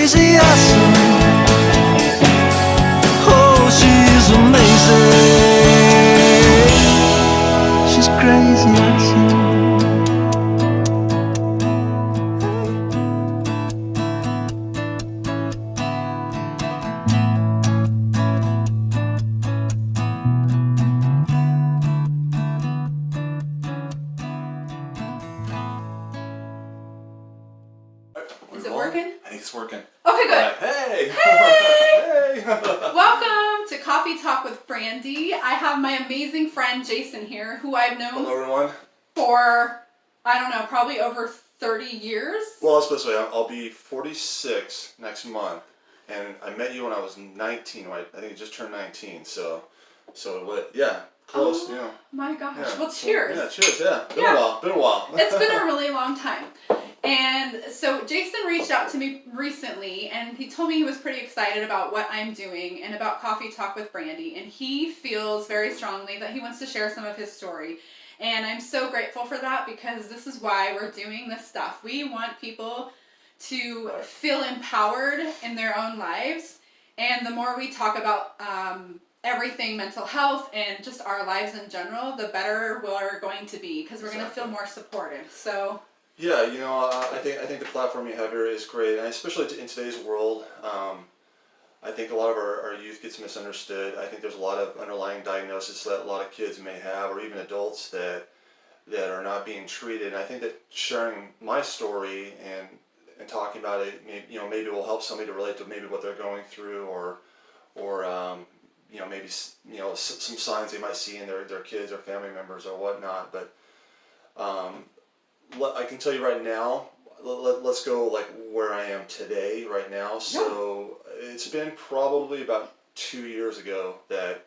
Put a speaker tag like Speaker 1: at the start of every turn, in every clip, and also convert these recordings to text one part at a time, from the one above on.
Speaker 1: crazy awesome. Oh, she's amazing. She's crazy awesome.
Speaker 2: Is it working?
Speaker 3: I think it's working.
Speaker 2: Okay, good.
Speaker 3: Right. Hey!
Speaker 2: Hey!
Speaker 3: Hey!
Speaker 2: Welcome to Coffee Talk with Brandy. I have my amazing friend Jason here, who I've known
Speaker 3: Hello, everyone.
Speaker 2: for, I don't know, probably over 30 years.
Speaker 3: Well, let's put it this way. I'll be 46 next month, and I met you when I was 19. Right? I think I just turned 19. So what? Yeah, close.
Speaker 2: Oh,
Speaker 3: you know.
Speaker 2: my gosh.
Speaker 3: Yeah.
Speaker 2: Well, cheers.
Speaker 3: Yeah, cheers. Yeah, been
Speaker 2: Yeah.
Speaker 3: a while. Been a while.
Speaker 2: It's been a really long time. And so Jason reached out to me recently, and he told me he was pretty excited about what I'm doing and about Coffee Talk with Brandy. And he feels very strongly that he wants to share some of his story. And I'm so grateful for that, because this is why we're doing this stuff. We want people to feel empowered in their own lives. And the more we talk about everything mental health and just our lives in general, the better we're going to be, because we're going to feel more supported. So...
Speaker 3: Yeah, you know, I think the platform you have here is great, and especially in today's world. I think a lot of our youth gets misunderstood. I think there's a lot of underlying diagnoses that a lot of kids may have, or even adults that are not being treated. And I think that sharing my story and talking about it, maybe will help somebody to relate to maybe what they're going through, or maybe some signs they might see in their kids or family members or whatnot. But I can tell you right now, let's go like where I am today, right now. So it's been probably about 2 years ago that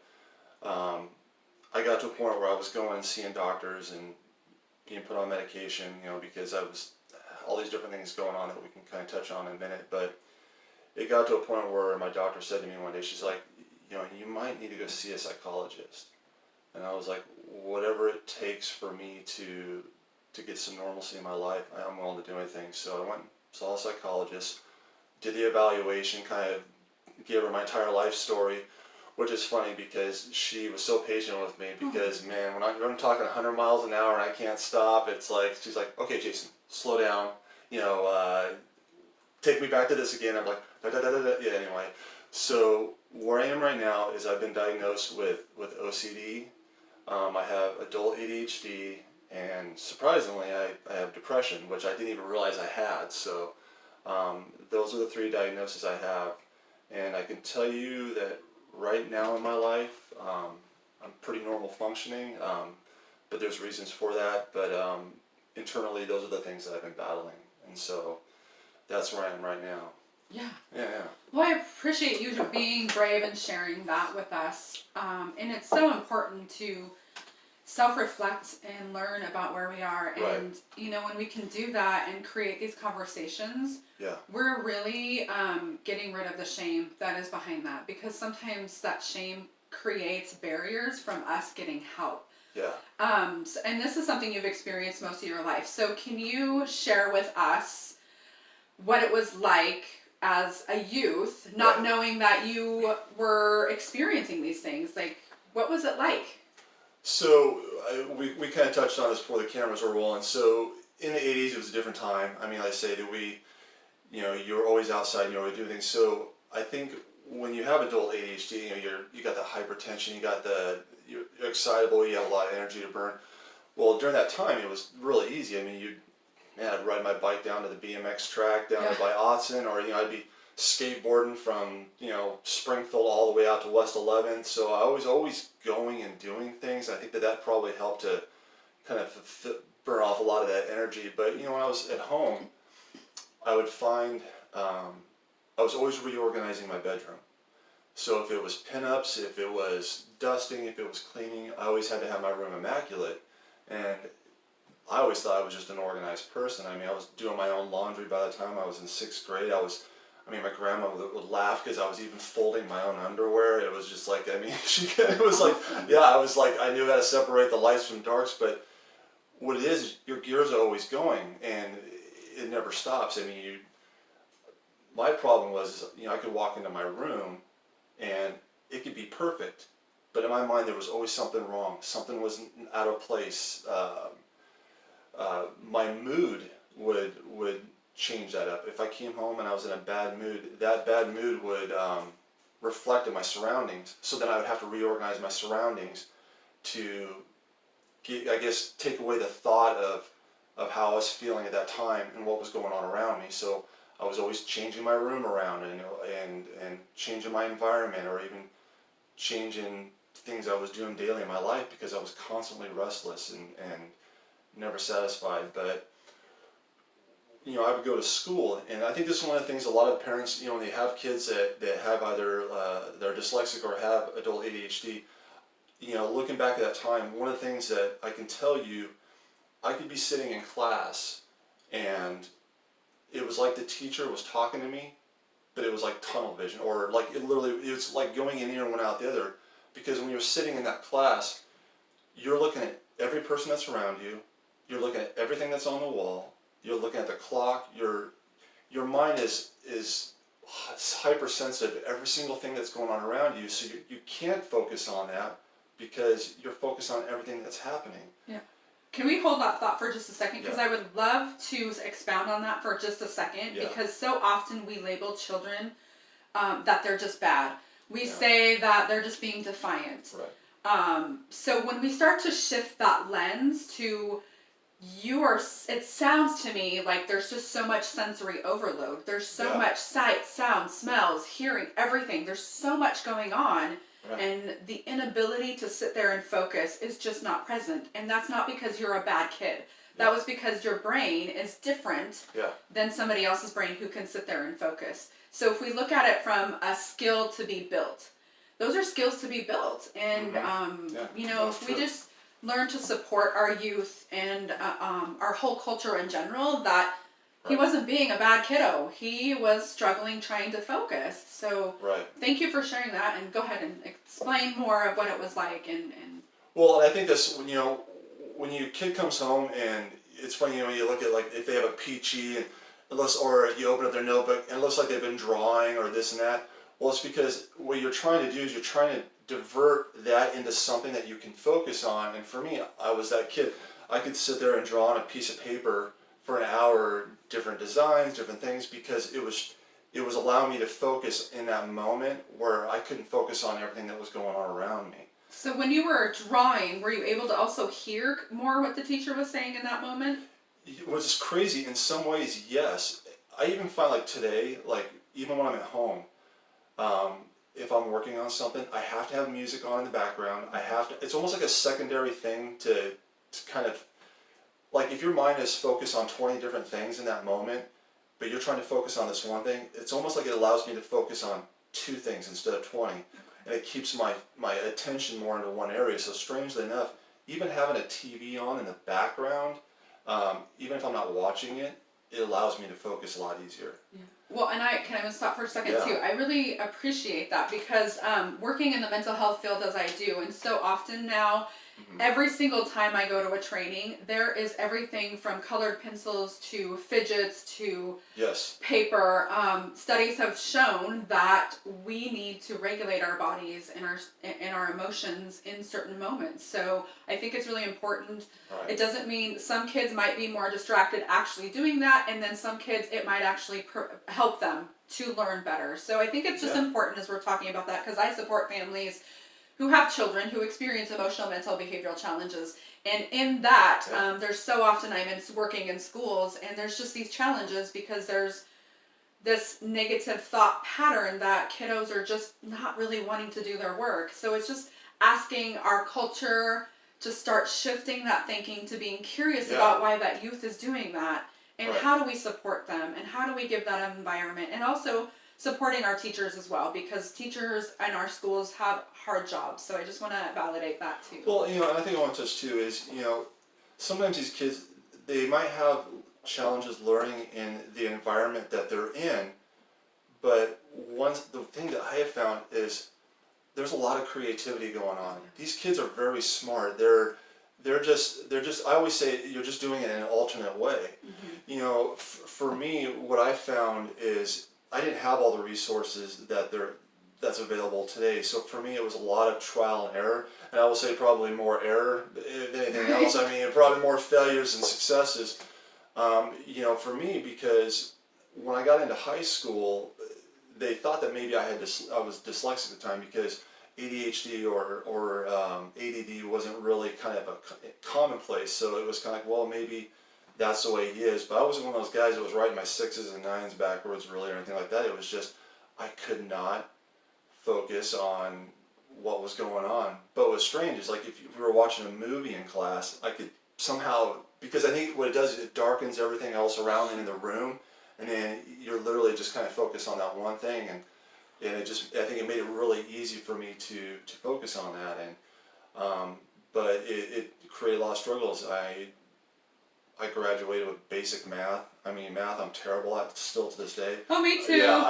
Speaker 3: I got to a point where I was going and seeing doctors and being put on medication, because I was all these different things going on that we can kind of touch on in a minute. But it got to a point where my doctor said to me one day, she's like, you might need to go see a psychologist. And I was like, whatever it takes for me to get some normalcy in my life, I'm willing to do anything. So I went and saw a psychologist, did the evaluation, kind of gave her my entire life story, which is funny because she was so patient with me, because man, when I'm talking 100 miles an hour and I can't stop, it's like, she's like, okay, Jason, slow down, take me back to this again. I'm like, yeah, anyway. So where I am right now is I've been diagnosed with OCD. I have adult ADHD, and surprisingly, I have depression, which I didn't even realize I had. So those are the 3 diagnoses I have. And I can tell you that right now in my life, I'm pretty normal functioning, but there's reasons for that. But internally, those are the things that I've been battling. And so that's where I am right now.
Speaker 2: Yeah.
Speaker 3: Yeah.
Speaker 2: Well, I appreciate you being brave and sharing that with us. And it's so important to self-reflect and learn about where we are. And, when we can do that and create these conversations, we're really getting rid of the shame that is behind that. Because sometimes that shame creates barriers from us getting help.
Speaker 3: Yeah.
Speaker 2: And this is something you've experienced most of your life. So can you share with us what it was like as a youth, not knowing that you were experiencing these things? Like, what was it like?
Speaker 3: So we kind of touched on this before the cameras were rolling. So in the 80s, it was a different time. I mean, I say that you're always outside, you're always doing things. So I think when you have adult ADHD, you got the hypertension, you're excitable, you have a lot of energy to burn. Well, during that time, it was really easy. I mean, I'd ride my bike down to the BMX track down by Autzen, or I'd be skateboarding from Springfield all the way out to West 11th. So I was always going and doing things. I think that probably helped to kind of burn off a lot of that energy. But when I was at home, I would find I was always reorganizing my bedroom. So if it was pinups, if it was dusting, if it was cleaning, I always had to have my room immaculate. And I always thought I was just an organized person. I mean, I was doing my own laundry by the time I was in 6th grade. My grandma would laugh because I was even folding my own underwear. It was just like, it was like, I was like, I knew how to separate the lights from darks. But what it is, your gears are always going, and it never stops. I mean, my problem was, I could walk into my room and it could be perfect, but in my mind there was always something wrong. Something was out of place. My mood would change that up. If I came home and I was in a bad mood, that bad mood would reflect in my surroundings. So then I would have to reorganize my surroundings to, take away the thought of how I was feeling at that time and what was going on around me. So I was always changing my room around and changing my environment, or even changing things I was doing daily in my life, because I was constantly restless and never satisfied. But I would go to school, and I think this is one of the things a lot of parents, when they have kids that have either they're dyslexic or have adult ADHD, looking back at that time, one of the things that I can tell you, I could be sitting in class and it was like the teacher was talking to me, but it was like tunnel vision, or like it was like going in here and went out the other. Because when you're sitting in that class, you're looking at every person that's around you, you're looking at everything that's on the wall, you're looking at the clock, your mind is hypersensitive to every single thing that's going on around you, so you can't focus on that because you're focused on everything that's happening.
Speaker 2: Yeah. Can we hold that thought for just a second? Because
Speaker 3: Yeah.
Speaker 2: I would love to expound on that for just a second.
Speaker 3: Yeah.
Speaker 2: Because so often we label children that they're just bad. We
Speaker 3: Yeah.
Speaker 2: say that they're just being defiant.
Speaker 3: Right.
Speaker 2: So when we start to shift that lens to it sounds to me like there's just so much sensory overload. There's so
Speaker 3: Yeah.
Speaker 2: much sight, sound, smells, hearing, everything. There's so much going on.
Speaker 3: Right.
Speaker 2: And the inability to sit there and focus is just not present. And that's not because you're a bad kid. That was because your brain is different than somebody else's brain who can sit there and focus. So if we look at it from a skill to be built, those are skills to be built. And, if we just learn to support our youth and our whole culture in general, that he wasn't being a bad kiddo. He was struggling trying to focus. So thank you for sharing that, and go ahead and explain more of what it was like. And
Speaker 3: Well, and I think that's when your kid comes home, and it's funny, you look at, like, if they have a peachy, and or you open up their notebook and it looks like they've been drawing or this and that. Well, it's because what you're trying to do is you're trying to divert that into something that you can focus on. And for me, I was that kid. I could sit there and draw on a piece of paper for an hour, different designs, different things, because it was allowing me to focus in that moment where I couldn't focus on everything that was going on around me.
Speaker 2: So when you were drawing, were you able to also hear more what the teacher was saying in that moment?
Speaker 3: Which is crazy. In some ways, yes. I even find, like, today, like, even when I'm at home, if I'm working on something, I have to have music on in the background. It's almost like a secondary thing to kind of, like, if your mind is focused on 20 different things in that moment, but you're trying to focus on this one thing, it's almost like it allows me to focus on 2 things instead of 20. And it keeps my attention more into one area. So strangely enough, even having a TV on in the background, even if I'm not watching it, it allows me to focus a lot easier.
Speaker 2: Yeah. Well, and can I stop for a second
Speaker 3: Yeah.
Speaker 2: too? I really appreciate that, because working in the mental health field as I do, and so often now, every single time I go to a training, there is everything from colored pencils to fidgets to paper. Studies have shown that we need to regulate our bodies and our emotions in certain moments. So I think it's really important.
Speaker 3: Right.
Speaker 2: It doesn't mean some kids might be more distracted actually doing that, and then some kids it might actually help them to learn better. So I think it's just important as we're talking about that, because I support families who have children who experience emotional, mental, behavioral challenges. And in that, there's so often I'm working in schools, and there's just these challenges because there's this negative thought pattern that kiddos are just not really wanting to do their work. So it's just asking our culture to start shifting that thinking to being curious about why that youth is doing that, and how do we support them, and how do we give that environment, and also supporting our teachers as well, because teachers in our schools have hard jobs. So I just want to validate that too.
Speaker 3: Well, and I think I want to touch too is, sometimes these kids, they might have challenges learning in the environment that they're in, but the thing that I have found is there's a lot of creativity going on. These kids are very smart. They're just I always say you're just doing it in an alternate way. For me, what I found is I didn't have all the resources that's available today. So for me, it was a lot of trial and error, and I will say probably more error than anything else. I mean, probably more failures than successes. You know, for me, because when I got into high school, they thought that maybe I was dyslexic at the time because ADHD or ADD wasn't really kind of a commonplace. So it was kind of like, well, maybe that's the way he is. But I wasn't one of those guys that was writing my 6s and 9s backwards really or anything like that. It was just I could not focus on what was going on. But what was strange is like if we were watching a movie in class, I could somehow, because I think what it does is it darkens everything else around in the room, and then you're literally just kind of focused on that one thing, and it just, I think it made it really easy for me to focus on that, and but it created a lot of struggles. I graduated with basic math. I mean, math I'm terrible at still to this day.
Speaker 2: Oh, me too.
Speaker 3: Yeah,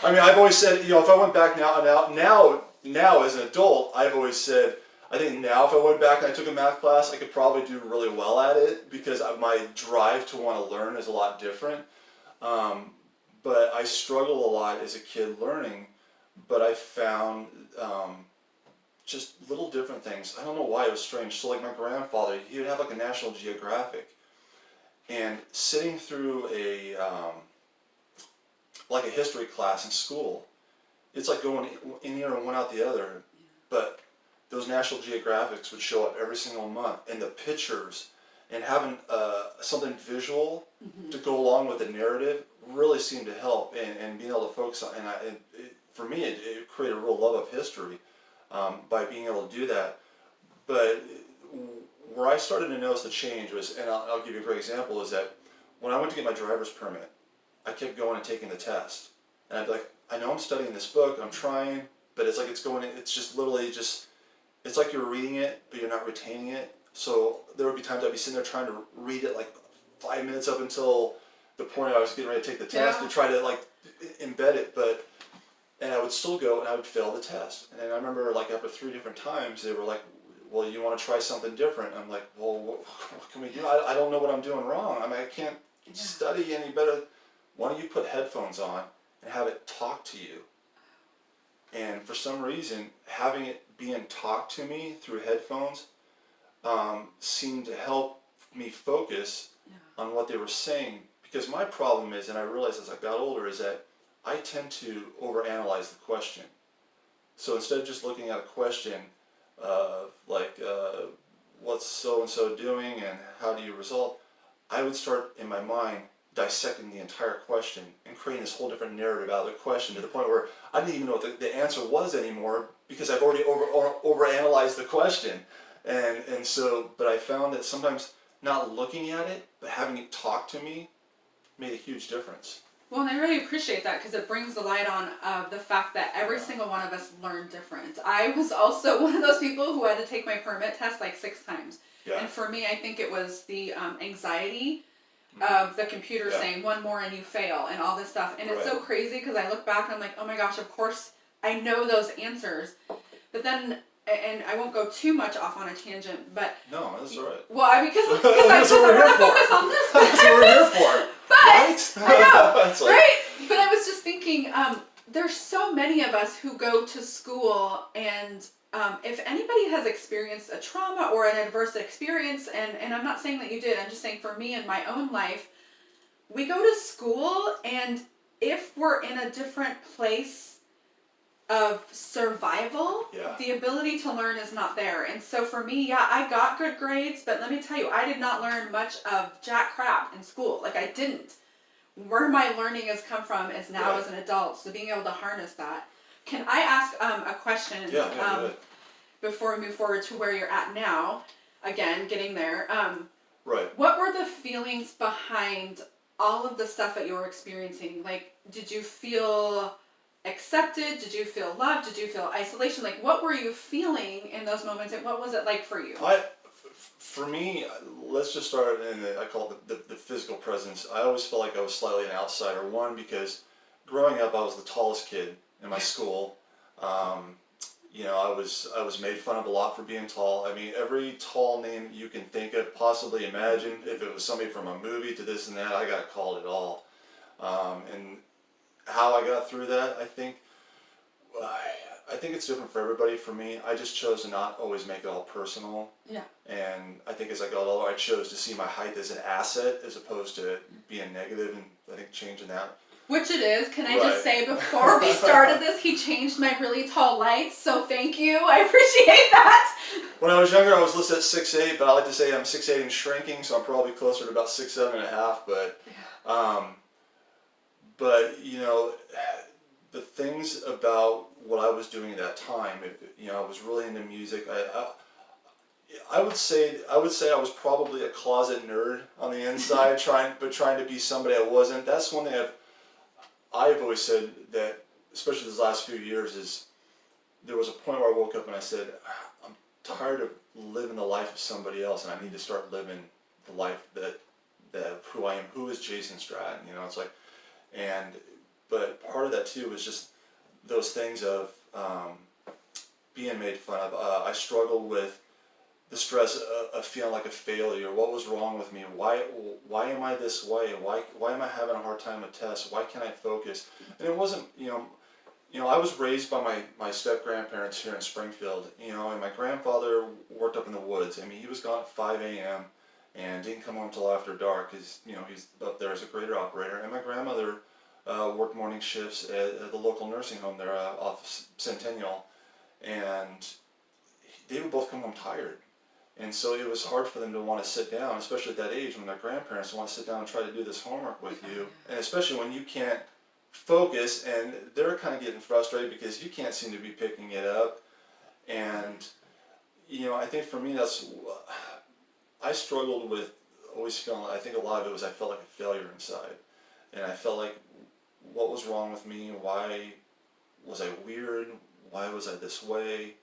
Speaker 3: I mean, I've always said, you know, if I went back now as an adult, I've always said, I think now if I went back and I took a math class, I could probably do really well at it because my drive to want to learn is a lot different. But I struggled a lot as a kid learning, but I found just little different things. I don't know why, it was strange. So like my grandfather, he would have like a National Geographic, and sitting through like a history class in school, it's like going in here and one out the other. But those National Geographics would show up every single month, and the pictures and having something visual to go along with the narrative really seemed to help, and being able to focus on, for me it created a real love of history by being able to do that. But where I started to notice the change was, and I'll give you a great example, is that when I went to get my driver's permit, I kept going and taking the test, and I'd be like, I know I'm studying this book, I'm trying, but it's like it's just literally just, it's like you're reading it, but you're not retaining it. So there would be times I'd be sitting there trying to read it like 5 minutes up until the point I was getting ready to take the test to try to like embed it, and I would still go and I would fail the test. And I remember like after 3 different times they were like, well, you want to try something different? I'm like, well, what can we do? I don't know what I'm doing wrong. I mean, I can't study any better. Why don't you put headphones on and have it talk to you? And for some reason, having it being talked to me through headphones seemed to help me focus on what they were saying. Because my problem is, and I realized as I got older, is that I tend to overanalyze the question. So instead of just looking at a question like what's so-and-so doing and how do you resolve, I would start in my mind dissecting the entire question and creating this whole different narrative out of the question, to the point where I didn't even know what the answer was anymore because I've already overanalyzed the question. And so, but I found that sometimes not looking at it, but having it talk to me made a huge difference.
Speaker 2: Well, and I really appreciate that because it brings the light on the fact that every single one of us learn different. I was also one of those people who had to take my permit test like 6 times. Yeah. And for me, I think it was the anxiety of the computer saying one more and you fail and all this stuff. And it's so crazy because I look back and I'm like, oh my gosh, of course I know those answers. But then, and I won't go too much off on a tangent, but...
Speaker 3: No, that's all right.
Speaker 2: Well, because I want to focus on this.
Speaker 3: That's what we're here for.
Speaker 2: But,
Speaker 3: right?
Speaker 2: I know, right? But I was just thinking, there's so many of us who go to school, and if anybody has experienced a trauma or an adverse experience, and I'm not saying that you did, I'm just saying for me in my own life, we go to school, and if we're in a different place of survival, the ability to learn is not there. And so for me, I got good grades, but let me tell you, I did not learn much of jack crap in school. Like, I didn't. Where my learning has come from is now as an adult, so being able to harness that. Can I ask a question before we move forward to where you're at now? Again, getting there. What were the feelings behind all of the stuff that you were experiencing? Like, did you feel accepted? Did you feel loved? Did you feel isolation? Like, what were you feeling in those moments, and what was it like for you?
Speaker 3: For me, let's just start in I call it the physical presence. I always felt like I was slightly an outsider. One, because growing up, I was the tallest kid in my school. You know, I was made fun of a lot for being tall. I mean, every tall name you can think of, possibly imagine. If it was somebody from a movie to this and that, I got called it all. And how I got through that, I think it's different for everybody. For me, I just chose to not always make it all personal.
Speaker 2: Yeah.
Speaker 3: And I think as I got older, I chose to see my height as an asset as opposed to being negative, and I think changing that.
Speaker 2: Which it is. Can I just say, before we started this, he changed my really tall lights, so thank you. I appreciate that.
Speaker 3: When I was younger, I was listed at 6'8", but I like to say I'm 6'8" and shrinking, so I'm probably closer to about 6'7.5". But you know, the things about what I was doing at that time, you know, I was really into music. I would say I was probably a closet nerd on the inside, trying to be somebody I wasn't. That's one thing I've always said, that especially these last few years, is there was a point where I woke up and I said, I'm tired of living the life of somebody else, and I need to start living the life that who I am. Who is Jason Stratton? You know, it's like, but part of that too was just those things of being made fun of. I struggled with the stress of feeling like a failure. What was wrong with me? Why am I this way? Why am I having a hard time with tests? Why can't I focus? And it wasn't, you know, I was raised by my step grandparents here in Springfield, you know, and my grandfather worked up in the woods. I mean, he was gone at 5 a.m. and didn't come home till after dark, because, you know, he's up there as a grader operator. And my grandmother worked morning shifts at the local nursing home there off Centennial, and they would both come home tired. And so it was hard for them to want to sit down, especially at that age when their grandparents want to sit down and try to do this homework with you. And especially when you can't focus, and they're kind of getting frustrated because you can't seem to be picking it up. And, you know, I think for me, I struggled with always feeling, I think a lot of it was I felt like a failure inside. And I felt like, what was wrong with me? Why was I weird? Why was I this way?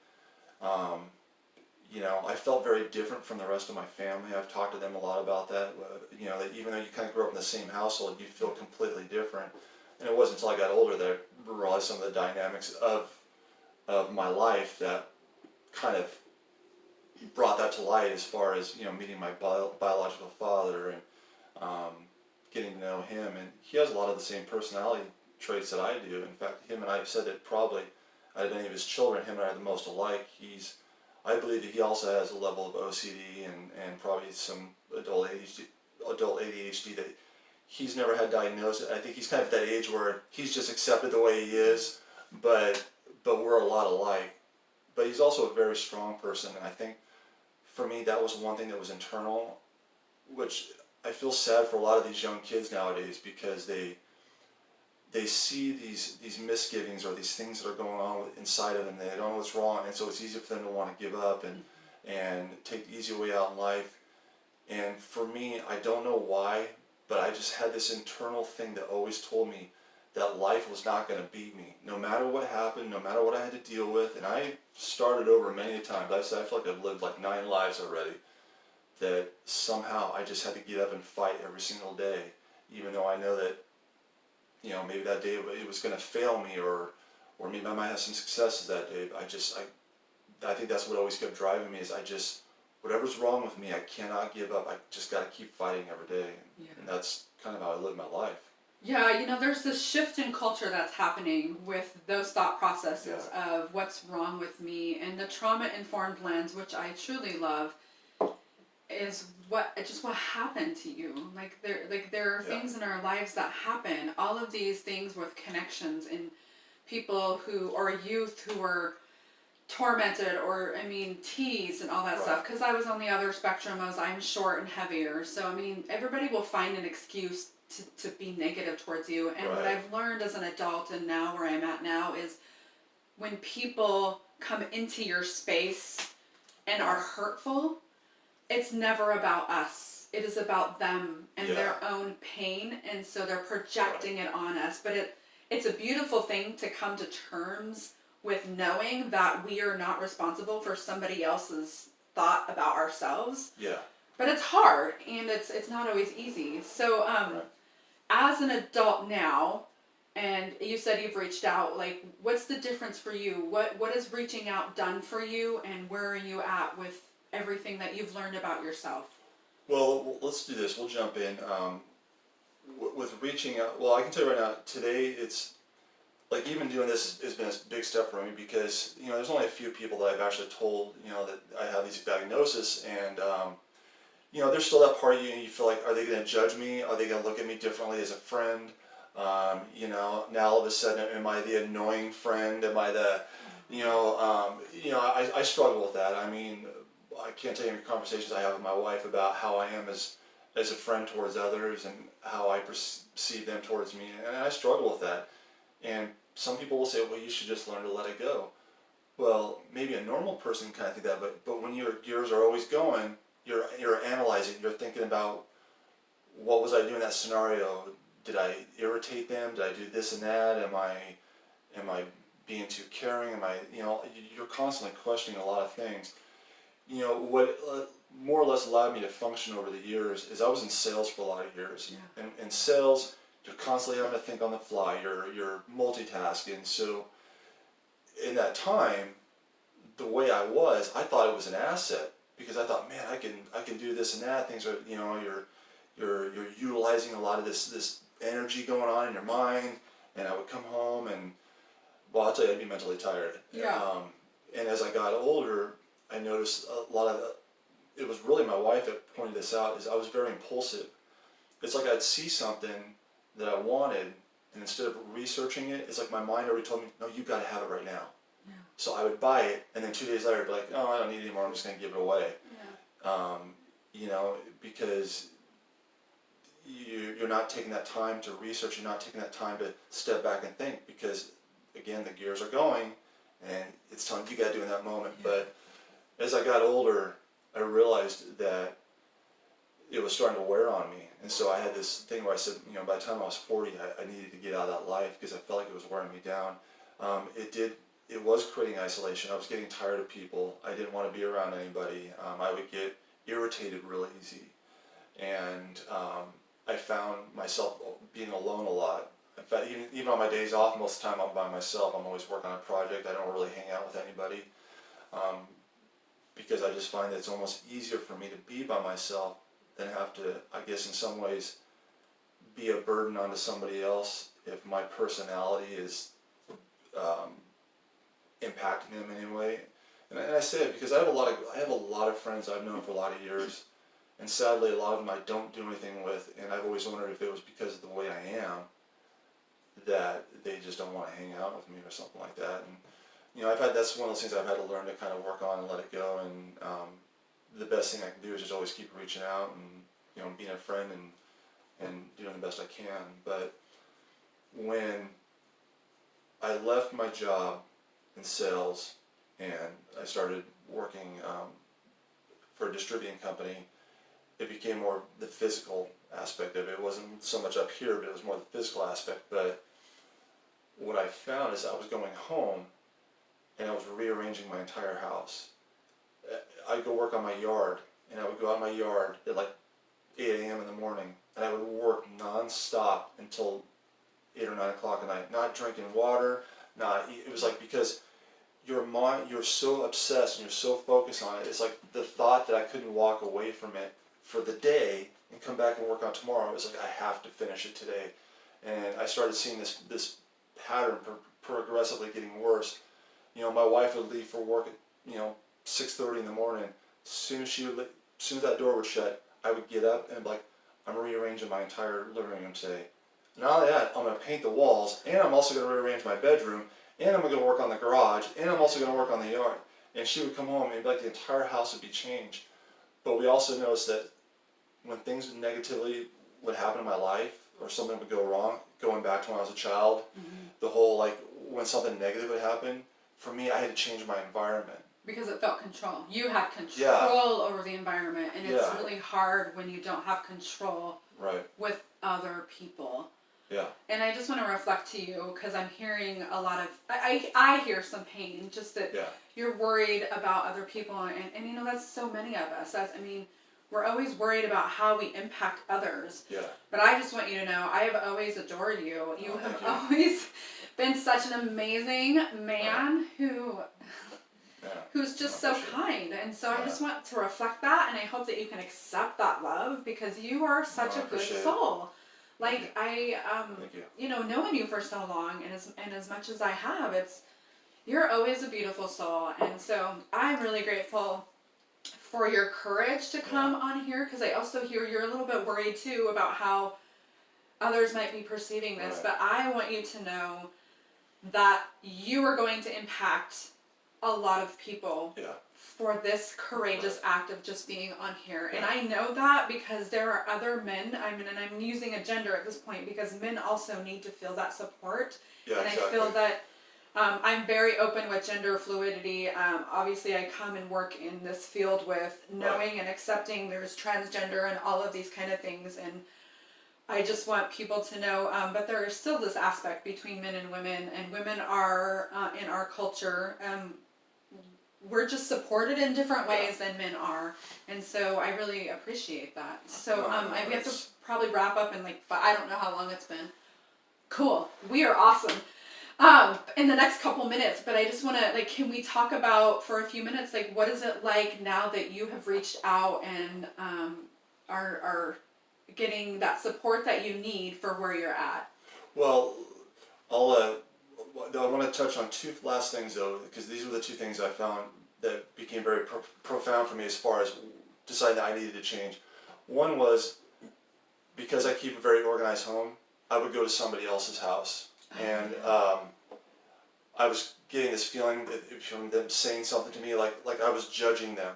Speaker 3: You know, I felt very different from the rest of my family. I've talked to them a lot about that. You know, that even though you kind of grew up in the same household, you feel completely different. And it wasn't until I got older that I realized some of the dynamics of my life that kind of brought that to light, as far as, you know, meeting my biological father and getting to know him. And he has a lot of the same personality traits that I do. In fact, him and I have said that probably out of any of his children, him and I are the most alike. I believe that he also has a level of OCD and probably some adult ADHD that he's never had diagnosed. I think he's kind of at that age where he's just accepted the way he is, but we're a lot alike. But he's also a very strong person, and I think for me that was one thing that was internal, which I feel sad for a lot of these young kids nowadays, because they see these misgivings or these things that are going on inside of them. They don't know what's wrong, and so it's easy for them to want to give up and take the easy way out in life. And for me, I don't know why, but I just had this internal thing that always told me that life was not going to beat me. No matter what happened, no matter what I had to deal with, and I started over many times. I feel like I've lived like 9 lives already, that somehow I just had to get up and fight every single day, even though I know that, you know, maybe that day it was going to fail me, or maybe I might have some successes that day. But I think that's what always kept driving me, is whatever's wrong with me, I cannot give up. I just got to keep fighting every day. And that's kind of how I live my life.
Speaker 2: Yeah, you know, there's this shift in culture that's happening with those thought processes of what's wrong with me, and the trauma-informed lens, which I truly love, is what happened to you. There are things in our lives that happen. All of these things with connections in people or youth who were tormented, or teased and all that stuff. Because I was on the other spectrum, I'm short and heavier. So everybody will find an excuse to be negative towards you. And what I've learned as an adult, and now where I'm at now, is when people come into your space and are hurtful, it's never about us. It is about them and their own pain, and so they're projecting it on us. But it's a beautiful thing to come to terms with knowing that we are not responsible for somebody else's thought about ourselves. Yeah. But it's hard, and it's not always easy. So as an adult now, and you said you've reached out, like, what's the difference for you? What has reaching out done for you, and where are you at with everything that you've learned about yourself?
Speaker 3: Well, let's do this. We'll jump in. With reaching out, well, I can tell you right now, today like even doing this has been a big step for me because, you know, there's only a few people that I've actually told, you know, that I have these diagnoses, and you know, there's still that part of you and you feel like, are they going to judge me? Are they going to look at me differently as a friend? You know, now all of a sudden, am I the annoying friend? Am I the, you know, I struggle with that. I mean, I can't tell you how many conversations I have with my wife about how I am as a friend towards others and how I perceive them towards me, and I struggle with that. And some people will say, well, you should just learn to let it go. Well, maybe a normal person kind of think that, but when your gears are always going, you're analyzing, you're thinking about what was I doing in that scenario? Did I irritate them? Did I do this and that? Am I being too caring? Am I, you know, you're constantly questioning a lot of things. You know, what more or less allowed me to function over the years is I was in sales for a lot of years.
Speaker 2: Yeah.
Speaker 3: And in sales, you're constantly having to think on the fly. You're multitasking. So in that time, the way I thought it was an asset because I thought, man, I can do this and that. Things are, you know, you're utilizing a lot of this energy going on in your mind. And I would come home and, well, I'll tell you, I'd be mentally tired.
Speaker 2: Yeah.
Speaker 3: And as I got older, I noticed a lot of it was really my wife that pointed this out, is I was very impulsive. It's like I'd see something that I wanted, and instead of researching it, it's like my mind already told me, no, you got to have it right now.
Speaker 2: Yeah.
Speaker 3: So I would buy it, and then 2 days later I'd be like, oh, I don't need it anymore, I'm just going to give it away.
Speaker 2: Yeah.
Speaker 3: You know, because you're not taking that time to research, you're not taking that time to step back and think, because again, the gears are going, and it's time you got to do in that moment.
Speaker 2: Yeah.
Speaker 3: But as I got older, I realized that it was starting to wear on me. And so I had this thing where I said, you know, by the time I was 40, I needed to get out of that life because I felt like it was wearing me down. It was creating isolation. I was getting tired of people. I didn't want to be around anybody. I would get irritated real easy. And I found myself being alone a lot. In fact, even on my days off, most of the time I'm by myself. I'm always working on a project. I don't really hang out with anybody. Because I just find that it's almost easier for me to be by myself than have to, I guess in some ways, be a burden onto somebody else if my personality is impacting them in any way. And I say it because I have a lot of friends I've known for a lot of years, and sadly a lot of them I don't do anything with, and I've always wondered if it was because of the way I am that they just don't want to hang out with me or something like that. And you know, that's one of those things I've had to learn to kind of work on and let it go. And the best thing I can do is just always keep reaching out and, you know, being a friend and doing the best I can. But when I left my job in sales and I started working for a distributing company, it became more the physical aspect of it. It wasn't so much up here, but it was more the physical aspect. But what I found is I was going home and I was rearranging my entire house. I'd go work on my yard, and I would go out in my yard at like 8 a.m. in the morning, and I would work non-stop until 8 or 9 o'clock at night, not drinking water, it was like, because your mind, you're so obsessed and you're so focused on it, it's like the thought that I couldn't walk away from it for the day and come back and work on tomorrow, it was like, I have to finish it today. And I started seeing this pattern progressively getting worse. You know, my wife would leave for work at, you know, 6:30 in the morning. As soon as that door would shut, I would get up and be like, I'm rearranging my entire living room today. Not only that, I'm going to paint the walls, and I'm also going to rearrange my bedroom, and I'm going to work on the garage, and I'm also going to work on the yard. And she would come home and it'd be like the entire house would be changed. But we also noticed that when things negatively would happen in my life, or something would go wrong, going back to when I was a child, the whole, like, when something negative would happen, for me, I had to change my environment.
Speaker 2: Because it felt control. You had control over the environment, and it's really hard when you don't have control with other people.
Speaker 3: Yeah.
Speaker 2: And I just want to reflect to you, because I'm hearing a lot of, I hear some pain, just that you're worried about other people, and you know, that's so many of us. I mean, we're always worried about how we impact others. Yeah. But I just want you to know, I have always adored you. You have always been such an amazing man who's just so kind. And so I just want to reflect that, and I hope that you can accept that love, because you are such a good soul. Like
Speaker 3: Thank you.
Speaker 2: you know, knowing you for so long, and as much as I have, you're always a beautiful soul, and so I'm really grateful for your courage to come on here, because I also hear you're a little bit worried too about how others might be perceiving this,
Speaker 3: Right.
Speaker 2: but I want you to know that you are going to impact a lot of people for this courageous act of just being on here. And I know that because there are other men, and I'm using a gender at this point because men also need to feel that support.
Speaker 3: Yeah,
Speaker 2: and
Speaker 3: exactly.
Speaker 2: I feel that I'm very open with gender fluidity. Obviously, I come and work in this field with knowing and accepting there's transgender and all of these kind of things. And I just want people to know, but there is still this aspect between men and women are, in our culture, we're just supported in different ways than men are, and so I really appreciate that. So we have to probably wrap up in like, I don't know how long it's been. Cool, we are awesome. In the next couple minutes, but I just want to, like, can we talk about for a few minutes, like, what is it like now that you have reached out and are getting that support that you need for where you're at?
Speaker 3: Well, I want to touch on two last things though, because these were the two things I found that became very profound for me as far as deciding that I needed to change. One was because I keep a very organized home, I would go to somebody else's house, and I was getting this feeling from them saying something to me, like I was judging them.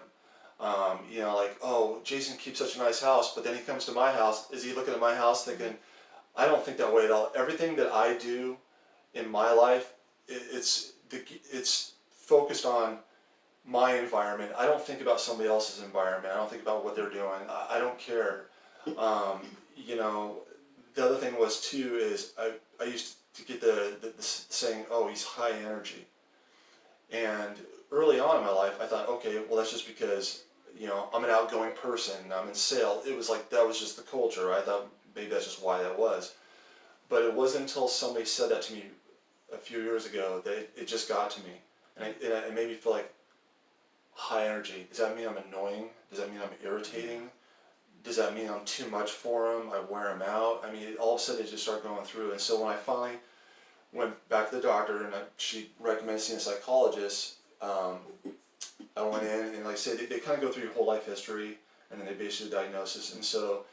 Speaker 3: You know, like, oh, Jason keeps such a nice house, but then he comes to my house. Is he looking at my house thinking, I don't think that way at all. Everything that I do in my life, it's focused on my environment. I don't think about somebody else's environment. I don't think about what they're doing. I don't care. You know, the other thing was too is I used to get the saying, oh, he's high energy. And early on in my life, I thought, okay, well, that's just because, you know, I'm an outgoing person, I'm in sales. It was like, that was just the culture. I thought maybe that's just why that was. But it wasn't until somebody said that to me a few years ago that it just got to me. And it made me feel like, high energy, does that mean I'm annoying? Does that mean I'm irritating? Does that mean I'm too much for him? I wear him out? I mean, all of a sudden it just started going through. And so when I finally went back to the doctor and she recommended seeing a psychologist, I went in and like I said, they kind of go through your whole life history and then they base the diagnosis. And so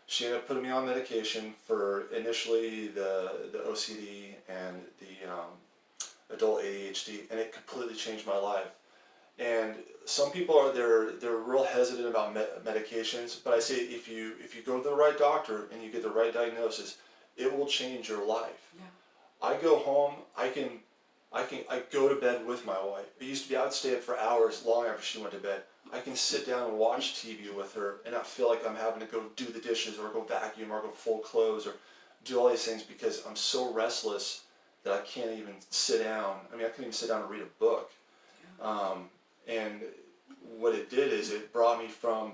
Speaker 3: she ended up putting me on medication for initially the OCD and the adult ADHD, and it completely changed my life. And some people are they're real hesitant about medications, but I say if you go to the right doctor and you get the right diagnosis, it will change your life.
Speaker 2: Yeah.
Speaker 3: I go home, I go to bed with my wife. It used to be I would stay up for hours long after she went to bed. I can sit down and watch TV with her and not feel like I'm having to go do the dishes or go vacuum or go fold clothes or do all these things because I'm so restless that I can't even sit down. I mean, I couldn't even sit down and read a book. And what it did is it brought me from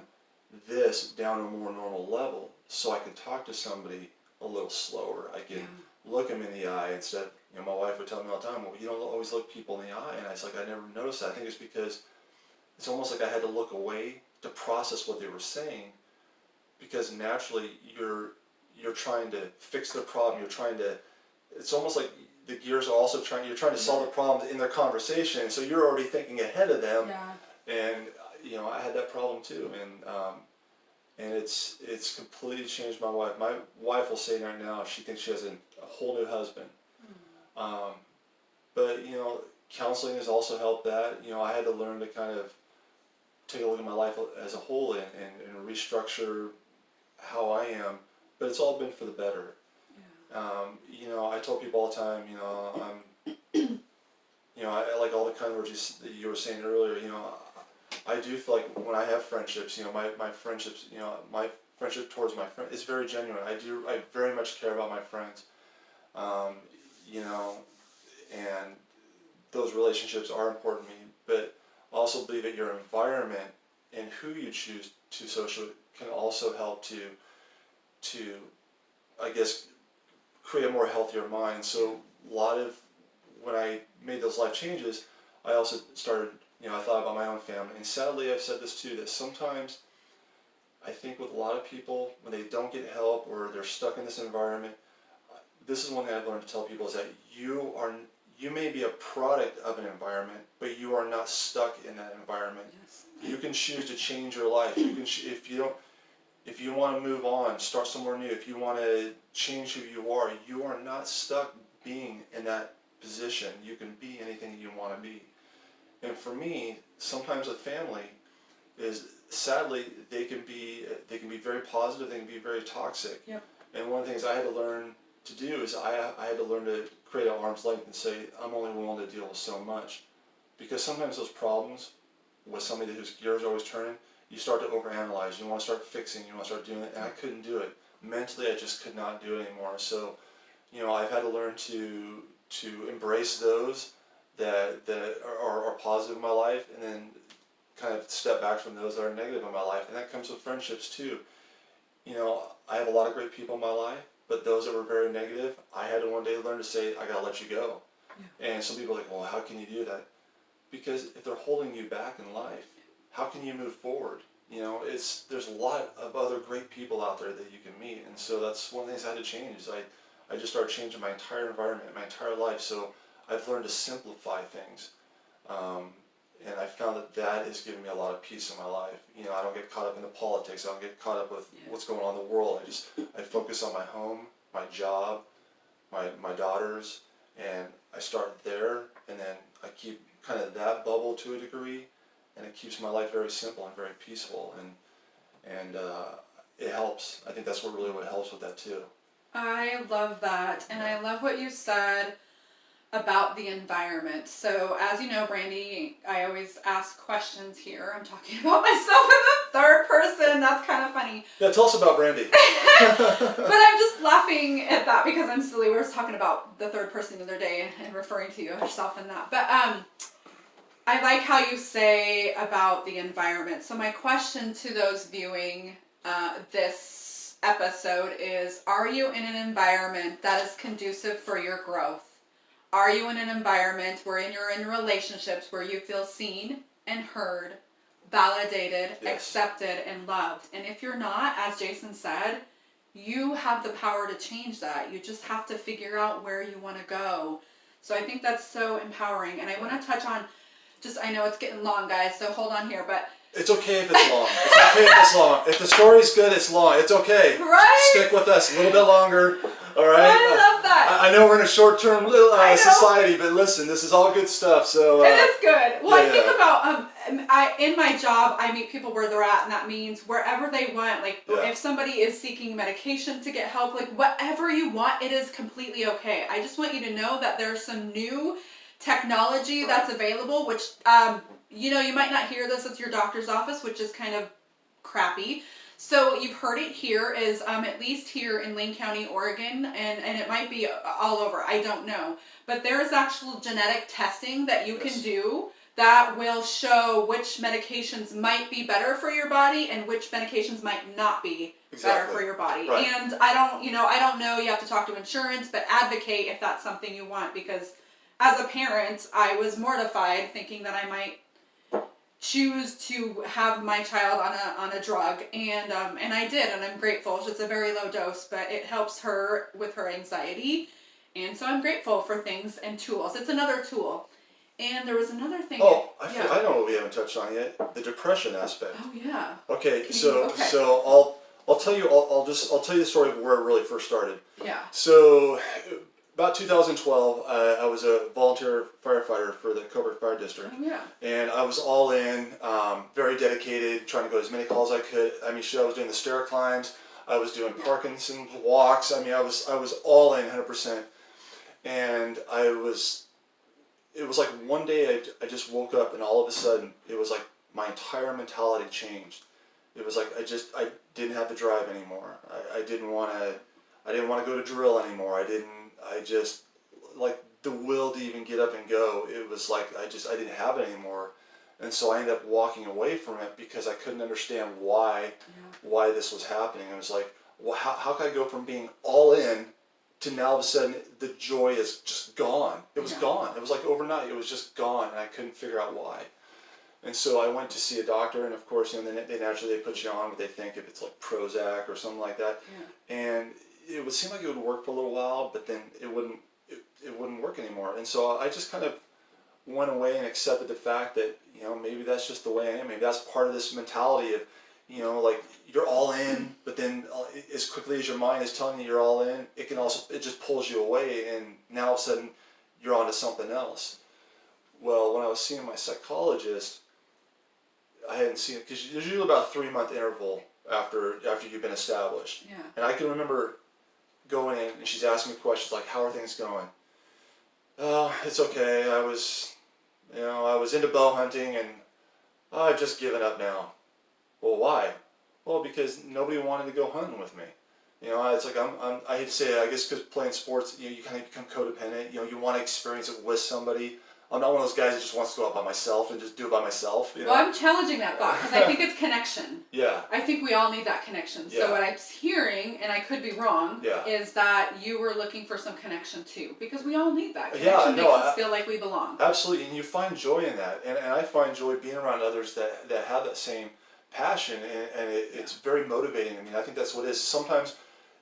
Speaker 3: this down to a more normal level so I could talk to somebody a little slower. I could look them in the eye instead of, you know, my wife would tell me all the time, well, you don't always look people in the eye. And I was like, I never noticed that. I think it's because it's almost like I had to look away to process what they were saying, because naturally you're trying to fix the problem. It's almost like the gears are also you're trying to solve the problems in their conversation, so you're already thinking ahead of them.
Speaker 2: Yeah.
Speaker 3: And you know, I had that problem too, and it's completely changed my wife. My wife will say right now she thinks she has a whole new husband. But you know, counseling has also helped that. You know, I had to learn to kind of take a look at my life as a whole and restructure how I am. But it's all been for the better. You know, I tell people all the time, you know, you know, I like all the kind of words that you were saying earlier. You know, I do feel like when I have friendships, you know, my friendships, you know, my friendship towards my friend is very genuine. I very much care about my friends. You know, and those relationships are important to me. But I also believe that your environment and who you choose to socialize can also help to I guess create a more healthier mind. So a lot of when I made those life changes, I also started, you know, I thought about my own family. And sadly, I've said this too, that sometimes I think with a lot of people, when they don't get help or they're stuck in this environment, this is one thing I've learned to tell people is that you may be a product of an environment, but you are not stuck in that environment.
Speaker 2: Yes.
Speaker 3: You can choose to change your life. You can if you want to move on, start somewhere new. If you want to change who you are not stuck being in that position. You can be anything you want to be. And for me, sometimes with family is sadly they can be very positive, they can be very toxic.
Speaker 2: Yep.
Speaker 3: And one of the things I had to learn to do is I had to learn to create an arm's length and say I'm only willing to deal with so much, because sometimes those problems with somebody whose gears are always turning, you start to overanalyze. You want to start fixing. You want to start doing it, and I couldn't do it mentally. I just could not do it anymore. So, I've had to learn to embrace those that are positive in my life, and then kind of step back from those that are negative in my life. And that comes with friendships too. I have a lot of great people in my life, but those that were very negative, I had to one day learn to say, I gotta let you go. Yeah. And some people are like, well, how can you do that? Because if they're holding you back in life, how can you move forward? There's a lot of other great people out there that you can meet, and so that's one of the things I had to change. Is I just started changing my entire environment, my entire life. So I've learned to simplify things, and I found that has given me a lot of peace in my life. I don't get caught up in the politics. I don't get caught up with what's going on in the world. I focus on my home, my job, my daughters, and I start there, and then I keep kind of that bubble to a degree, and it keeps my life very simple and very peaceful, and it helps. I think that's what helps with that too.
Speaker 2: I love that, and I love what you said about the environment. So, as you know, Brandy, I always ask questions here. I'm talking about myself in the third person. That's kind of funny.
Speaker 3: Yeah, tell us about Brandy.
Speaker 2: But I'm just laughing at that because I'm silly. We were talking about the third person the other day and referring to yourself in that. But I like how you say about the environment. So my question to those viewing this episode is, are you in an environment that is conducive for your growth? Are you in an environment where you're in relationships where you feel seen and heard, validated,
Speaker 3: yes,
Speaker 2: accepted, and loved? And if you're not, as Jason said, you have the power to change that. You just have to figure out where you want to go. So I think that's so empowering. And I want to touch on, I know it's getting long, guys, so hold on here, but...
Speaker 3: It's okay if it's long. It's okay if it's long. If the story's good, it's long. It's okay.
Speaker 2: Right?
Speaker 3: Stick with us a little bit longer. All right?
Speaker 2: I love that.
Speaker 3: I know we're in a short-term society, but listen, this is all good stuff. So
Speaker 2: it is good. Well,
Speaker 3: yeah,
Speaker 2: I think about in my job, I meet people where they're at, and that means wherever they want. Like if somebody is seeking medication to get help, like whatever you want, it is completely okay. I just want you to know that there's some new technology that's available, which you might not hear this at your doctor's office, which is kind of crappy. So you've heard it here is at least here in Lane County, Oregon, and it might be all over, I don't know. But there's actual genetic testing that you can do that will show which medications might be better for your body and which medications might not be better for your body.
Speaker 3: Right.
Speaker 2: And I don't know, you have to talk to insurance, but advocate if that's something you want, because as a parent, I was mortified thinking that I might choose to have my child on a drug, and I did, and I'm grateful. It's a very low dose, but it helps her with her anxiety, and so I'm grateful for things and tools. It's another tool. And there was another thing.
Speaker 3: Oh, I know what we haven't touched on yet: the depression aspect.
Speaker 2: Oh yeah.
Speaker 3: Okay, so I'll tell you the story of where it really first started.
Speaker 2: Yeah.
Speaker 3: So about 2012, I was a volunteer firefighter for the Coburg Fire District.
Speaker 2: Oh, yeah.
Speaker 3: And I was all in, very dedicated, trying to go as many calls as I could. I was doing the stair climbs. I was doing Parkinson's walks. I was all in 100%. And it was like one day I just woke up, and all of a sudden, it was like my entire mentality changed. It was like I didn't have the drive anymore. I didn't want to go to drill anymore. I just, like, the will to even get up and go, it was like I didn't have it anymore. And so I ended up walking away from it because I couldn't understand why this was happening. I was like, well, how can I go from being all in to now all of a sudden the joy is just gone? It was gone. It was like overnight. It was just gone, and I couldn't figure out why. And so I went to see a doctor, and of course, they naturally put you on what they think if it's like Prozac or something like that.
Speaker 2: Yeah.
Speaker 3: And it would seem like it would work for a little while, but then it wouldn't work anymore. And so I just kind of went away and accepted the fact that, maybe that's just the way I am. Maybe that's part of this mentality of, like you're all in, but then as quickly as your mind is telling you you're all in, it just pulls you away, and now all of a sudden you're onto something else. Well, when I was seeing my psychologist, I hadn't seen it, because there's usually about a 3-month interval after you've been established.
Speaker 2: Yeah.
Speaker 3: And I can remember going in, and she's asking me questions like, "How are things going?" "Oh, it's okay. I was into bow hunting, and I've just given up now." "Well, why?" "Well, because nobody wanted to go hunting with me. It's like I hate to say it, I guess because playing sports, you kind of become codependent. You want to experience it with somebody. I'm not one of those guys that just wants to go out by myself and just do it by myself.
Speaker 2: Well, I'm challenging that thought because I think it's connection.
Speaker 3: Yeah.
Speaker 2: I think we all need that connection.
Speaker 3: Yeah.
Speaker 2: So what I'm hearing, and I could be wrong,
Speaker 3: Yeah.
Speaker 2: is that you were looking for some connection too, because we all need that.
Speaker 3: Yeah,
Speaker 2: Connection
Speaker 3: no,
Speaker 2: makes us feel like we belong.
Speaker 3: Absolutely, and you find joy in that, and I find joy being around others that have that same passion, and it's very motivating. I mean, I think that's what it is. Sometimes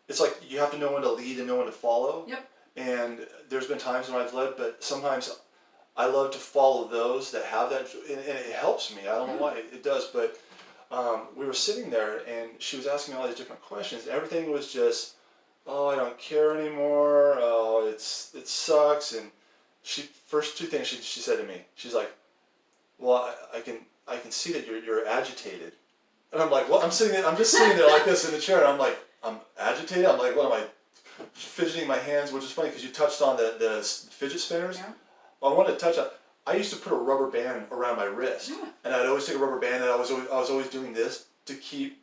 Speaker 3: it's like you have to know when to lead and know when to follow.
Speaker 2: Yep.
Speaker 3: And there's been times when I've led, but sometimes I love to follow those that have that, and it helps me. I don't know why it does, but we were sitting there, and she was asking me all these different questions. Everything was just, "Oh, I don't care anymore. Oh, it sucks." And first two things she said to me, she's like, "Well, I can see that you're agitated." And I'm like, "What?" I'm just sitting there like this in the chair, and I'm like, "I'm agitated?" I'm like, "What am I?" Fidgeting my hands, which is funny because you touched on the fidget spinners.
Speaker 2: Yeah.
Speaker 3: Well, I wanted to touch on. I used to put a rubber band around my wrist, and I'd always take a rubber band, and I was always doing this to keep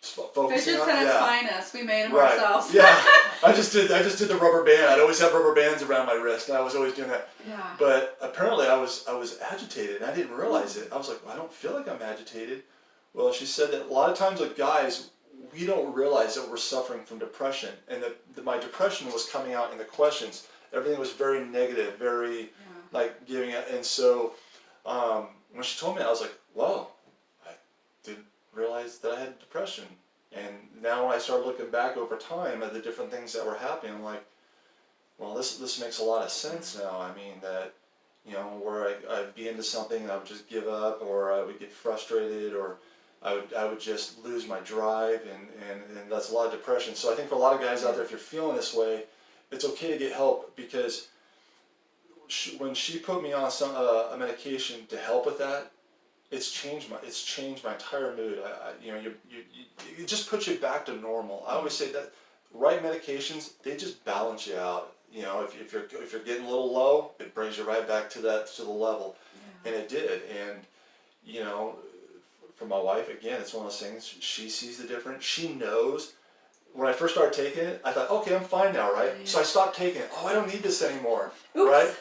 Speaker 3: focusing
Speaker 2: Fidgets
Speaker 3: on.
Speaker 2: at its
Speaker 3: Yeah.
Speaker 2: finest. We made them
Speaker 3: Right.
Speaker 2: ourselves.
Speaker 3: Yeah. I just did the rubber band. I'd always have rubber bands around my wrist, and I was always doing that.
Speaker 2: Yeah.
Speaker 3: But apparently, I was agitated, and I didn't realize it. I was like, "Well, I don't feel like I'm agitated." Well, she said that a lot of times with guys, we don't realize that we're suffering from depression, and that my depression was coming out in the questions. Everything was very negative, very like giving it. And so when she told me, I was like, "Whoa, I didn't realize that I had depression." And now when I started looking back over time at the different things that were happening, I'm like, well, this makes a lot of sense now. I mean, that, where I'd be into something and I would just give up, or I would get frustrated, or I would just lose my drive, and that's a lot of depression. So I think for a lot of guys out there, if you're feeling this way, it's okay to get help, because when she put me on a medication to help with that, it's changed my entire mood. It just puts you back to normal. I always say that right medications, they just balance you out. If you're getting a little low, it brings you right back to the level, and it did. And for my wife, again, it's one of those things. She sees the difference. She knows. When I first started taking it, I thought, okay, I'm fine now, right? Yeah. So I stopped taking it. Oh, I don't need this anymore,
Speaker 2: Oops.
Speaker 3: right?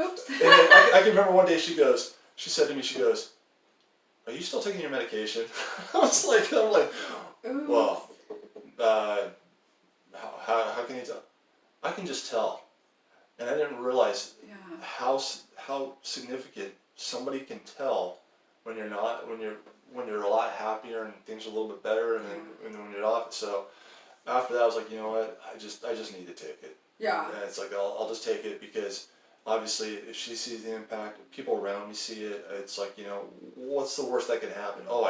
Speaker 2: Oops.
Speaker 3: And I can remember one day she said to me, "Are you still taking your medication?" I'm like,
Speaker 2: Ooh.
Speaker 3: "Well, how can you tell?" "I can just tell," and I didn't realize how significant somebody can tell when you're a lot happier and things are a little bit better, and then when you're off. So after that, I was like, you know what, I just need to take it.
Speaker 2: Yeah.
Speaker 3: And it's like I'll just take it, because obviously if she sees the impact, people around me see it. It's like, what's the worst that can happen? Oh,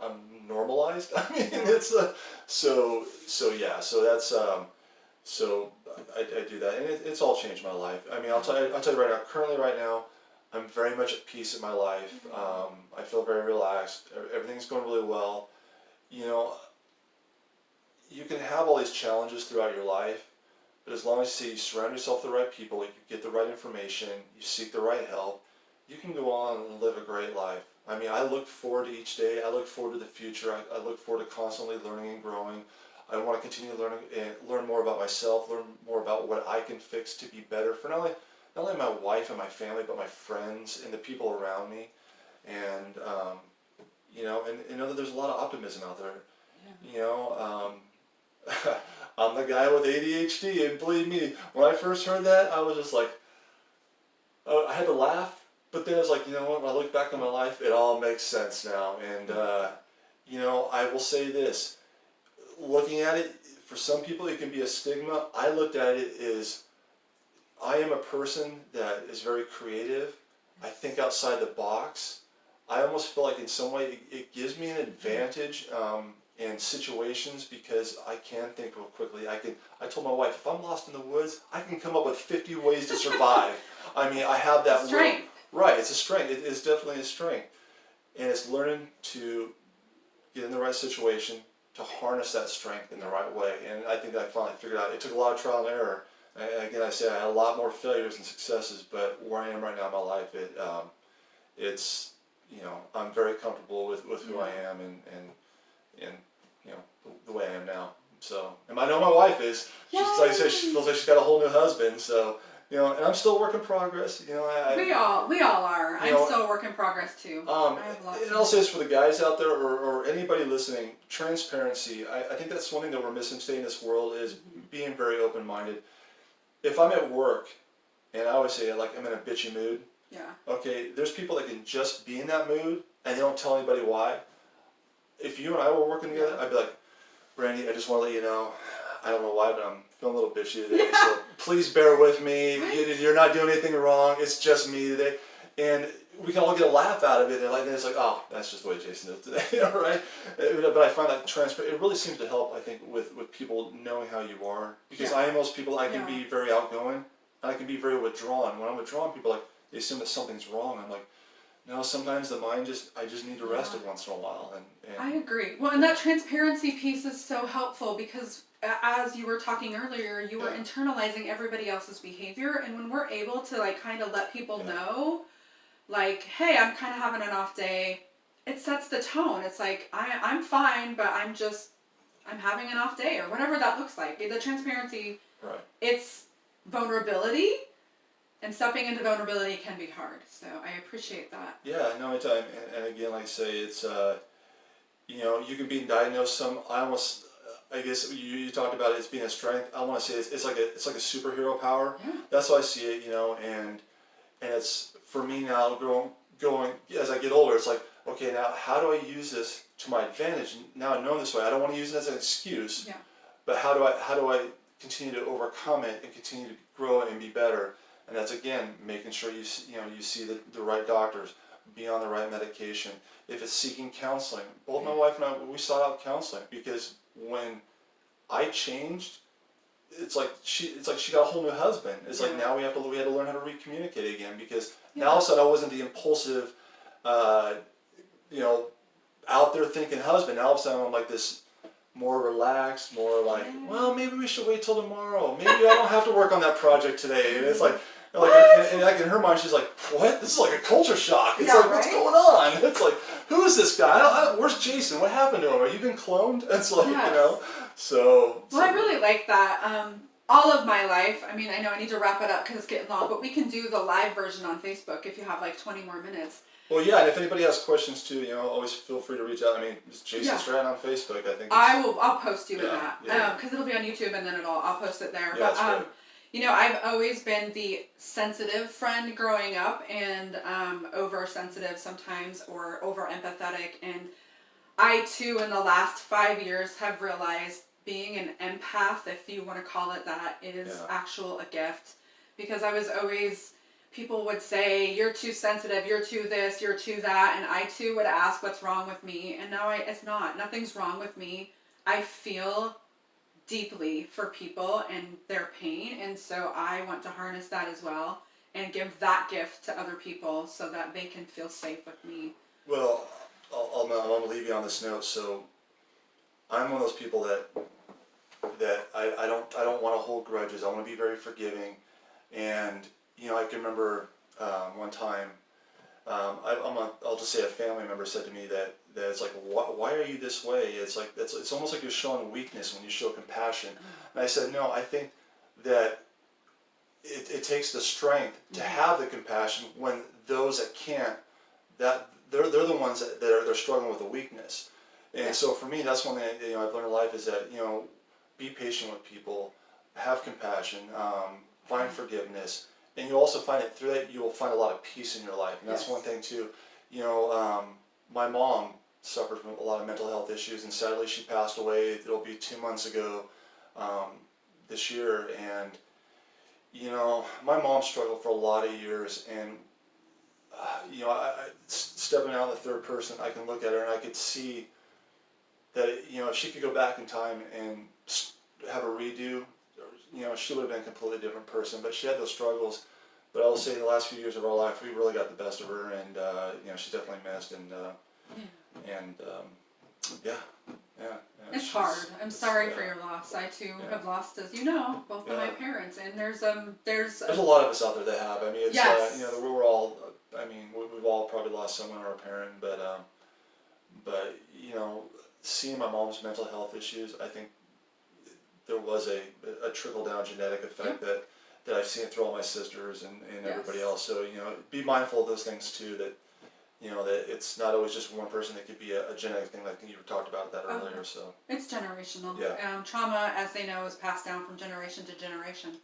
Speaker 3: I'm normalized. I mean, it's so that's so I do that, and it's all changed my life. I mean, I'll tell you right now. Currently, right now, I'm very much at peace in my life. I feel very relaxed. Everything's going really well. You can have all these challenges throughout your life, but as long as you surround yourself with the right people, you get the right information, you seek the right help, you can go on and live a great life. I mean, I look forward to each day. I look forward to the future. I look forward to constantly learning and growing. I want to continue learning and learn more about myself, learn more about what I can fix to be better for not only my wife and my family, but my friends and the people around me. And and know that there's a lot of optimism out there. I'm the guy with ADHD, and believe me, when I first heard that, I was just like, I had to laugh, but then it's like, you know what, when I look back on my life, it all makes sense now. And, you know, I will say this, looking at it, for some people it can be a stigma. I looked at it as, I am a person that is very creative. I think outside the box. I almost feel like in some way it gives me an advantage in situations because I can think real quickly. I told my wife, if I'm lost in the woods, I can come up with 50 ways to survive. I mean, I have that
Speaker 2: strength.
Speaker 3: Right, it's a strength. It is definitely a strength. And it's learning to get in the right situation, to harness that strength in the right way. And I think that I finally figured out. It took a lot of trial and error. And again, I say I had a lot more failures than successes, but where I am right now in my life, it's, you know, I'm very comfortable with who I am and you know, the way I am now. So, and I know my wife is. She's, like I said, she feels like she's got a whole new husband. So, you know, and I'm still a work in progress. You know,
Speaker 2: we all are. I'm still a work in progress too. I have lots.
Speaker 3: And I'll say this for the guys out there or anybody listening: transparency. I think that's one thing that we're missing today in this world is being very open-minded. If I'm at work, and I always say like I'm in a bitchy mood.
Speaker 2: Yeah.
Speaker 3: Okay, there's people that can just be in that mood and they don't tell anybody why. If you and I were working together, I'd be like, Brandy, I just want to let you know, I don't know why, but I'm feeling a little bitchy today, so please bear with me. Right? You're not doing anything wrong. It's just me today. And we can all get a laugh out of it, and it's like, oh, that's just the way Jason is today, right? But I find that it really seems to help, I think, with people knowing how you are. Because I am those people, I can be very outgoing, and I can be very withdrawn. When I'm withdrawn, people are like, they assume that something's wrong. I'm like, no, sometimes the mind I just need to rest it once in a while. And
Speaker 2: I agree. Well, and that transparency piece is so helpful because as you were talking earlier, you were internalizing everybody else's behavior. And when we're able to like kind of let people know, like, hey, I'm kind of having an off day, it sets the tone. It's like, I'm fine, but I'm having an off day or whatever that looks like. The transparency, it's vulnerability. And stepping into vulnerability can be hard, so I appreciate that.
Speaker 3: Yeah, no, anytime. And again, like I say, it's, you know, you can be diagnosed I guess you talked about it as being a strength. I want to say it's like a superhero power. Yeah. That's how I see it, you know, and it's, for me now, going as I get older, it's like, okay, now how do I use this to my advantage? Now I know this way. I don't want to use it as an excuse, but how do I continue to overcome it and continue to grow and be better? And that's, again, making sure you see the right doctors, be on the right medication. If it's seeking counseling, both my wife and I, we sought out counseling because when I changed, it's like she got a whole new husband. It's like now we had to learn how to recommunicate again because now all of a sudden I wasn't the impulsive, you know, out there thinking husband. Now all of a sudden I'm like this more relaxed, more like, well, maybe we should wait till tomorrow. Maybe I don't have to work on that project today. And it's like, and like in her mind, she's like, what? This is like a culture shock. It's like, what's going on? It's like, who is this guy? Where's Jason? What happened to him? Are you been cloned? It's like, you know, so.
Speaker 2: Well, I really like that. All of my life, I mean, I know I need to wrap it up because it's getting long, but we can do the live version on Facebook if you have like 20 more minutes.
Speaker 3: Well, yeah, and if anybody has questions too, you know, always feel free to reach out. I mean, it's Jason Stratton on Facebook, I think.
Speaker 2: I'll post you in that because it'll be on YouTube and then I'll post it there.
Speaker 3: Yeah,
Speaker 2: but you know, I've always been the sensitive friend growing up and oversensitive sometimes or over empathetic, and I too in the last 5 years have realized being an empath, if you want to call it that, is actual a gift because I was always. People would say, you're too sensitive, you're too this, you're too that, and I too would ask what's wrong with me, and now it's not. Nothing's wrong with me. I feel deeply for people and their pain, and so I want to harness that as well and give that gift to other people so that they can feel safe with me.
Speaker 3: Well, I'm going to leave you on this note. So I'm one of those people that I don't want to hold grudges. I want to be very forgiving, and you know, I can remember one time, I'll just say a family member said to me that it's like, why are you this way? It's like, it's almost like you're showing weakness when you show compassion. And I said, no, I think that it takes the strength to have the compassion when those that can't, that they're the ones that they're struggling with a weakness. And so for me, that's one thing I've learned in life is that, you know, be patient with people, have compassion, find forgiveness, and you'll also find that through that you will find a lot of peace in your life, and that's
Speaker 2: Yes.
Speaker 3: one thing too. You know, my mom suffered from a lot of mental health issues, and sadly she passed away. It'll be 2 months ago this year, and you know, my mom struggled for a lot of years, and you know, stepping out in the third person, I can look at her and I could see that, you know, if she could go back in time and have a redo, you know, she would have been a completely different person. But she had those struggles. But I will say, the last few years of our life, we really got the best of her, and you know, she's definitely missed. And yeah.
Speaker 2: It's hard. I'm sorry for your loss. I too have lost, as you know, both of my parents, and there's
Speaker 3: a lot of us out there that have. I mean, it's
Speaker 2: yes.
Speaker 3: you know, we're all. I mean, we've all probably lost someone or a parent, but you know, seeing my mom's mental health issues, I think there was a trickle down genetic effect that I've seen through all my sisters and everybody else. So, you know, be mindful of those things too. That, you know, that it's not always just one person. It could be a genetic thing, like you talked about that earlier. So
Speaker 2: it's generational.
Speaker 3: Yeah.
Speaker 2: Trauma, as they know, is passed down from generation to generation.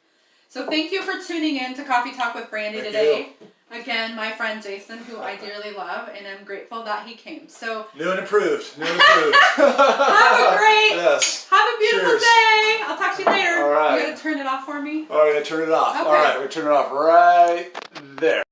Speaker 2: So thank you for tuning in to Coffee Talk with Brandy today. Again, my friend Jason, who I dearly love, and I'm grateful that he came. So
Speaker 3: new and improved.
Speaker 2: have a great,
Speaker 3: yes.
Speaker 2: have a beautiful
Speaker 3: Cheers.
Speaker 2: day. I'll talk to you later.
Speaker 3: All right.
Speaker 2: You gotta turn it off for me.
Speaker 3: All right, turn it off.
Speaker 2: Okay.
Speaker 3: All right, we're turning it off right there.